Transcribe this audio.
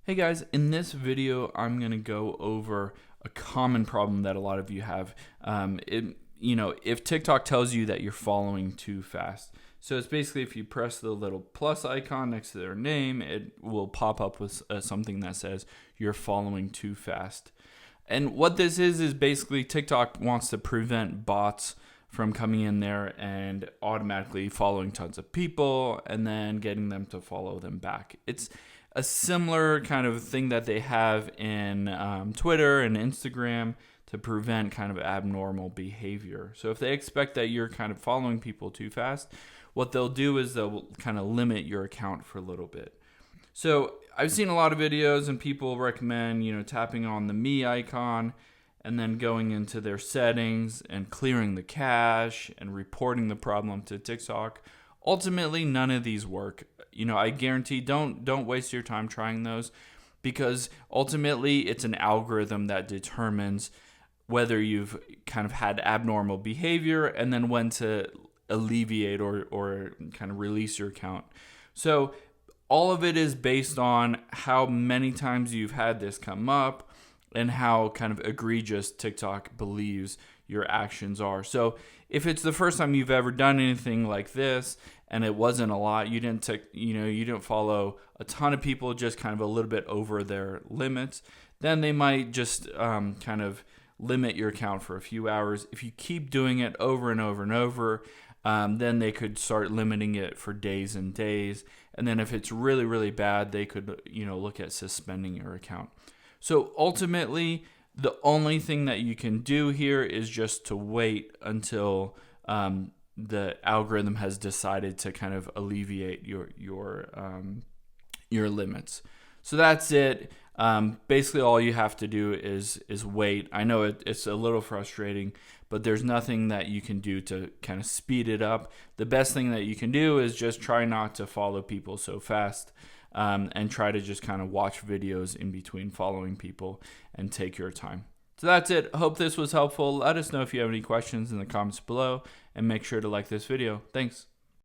Hey guys, in this video, I'm going to go over a common problem that a lot of you have. If TikTok tells you that you're following too fast. So it's basically if you press the little plus icon next to their name, it will pop up with something that says you're following too fast. And what this is basically TikTok wants to prevent bots from coming in there and automatically following tons of people and then getting them to follow them back. It's a similar kind of thing that they have in Twitter and Instagram to prevent kind of abnormal behavior. So if they expect that you're kind of following people too fast, what they'll do is they'll kind of limit your account for a little bit. So I've seen a lot of videos and people recommend, tapping on the me icon and then going into their settings and clearing the cache and reporting the problem to TikTok. Ultimately, none of these work. I guarantee don't waste your time trying those, because ultimately it's an algorithm that determines whether you've kind of had abnormal behavior and then when to alleviate or kind of release your account. So all of it is based on how many times you've had this come up and how kind of egregious TikTok believes your actions are. So if it's the first time you've ever done anything like this and it wasn't a lot, you didn't follow a ton of people, just kind of a little bit over their limits, then they might just kind of limit your account for a few hours. If you keep doing it over and over and over, then they could start limiting it for days and days. And then if it's really, really bad, they could, look at suspending your account. So ultimately, the only thing that you can do here is just to wait until the algorithm has decided to kind of alleviate your limits. So that's it. Basically, all you have to do is wait. I know it's a little frustrating, but there's nothing that you can do to kind of speed it up. The best thing that you can do is just try not to follow people so fast, and try to just kind of watch videos in between following people and take your time. So that's it. Hope this was helpful. Let us know if you have any questions in the comments below, and make sure to like this video. Thanks.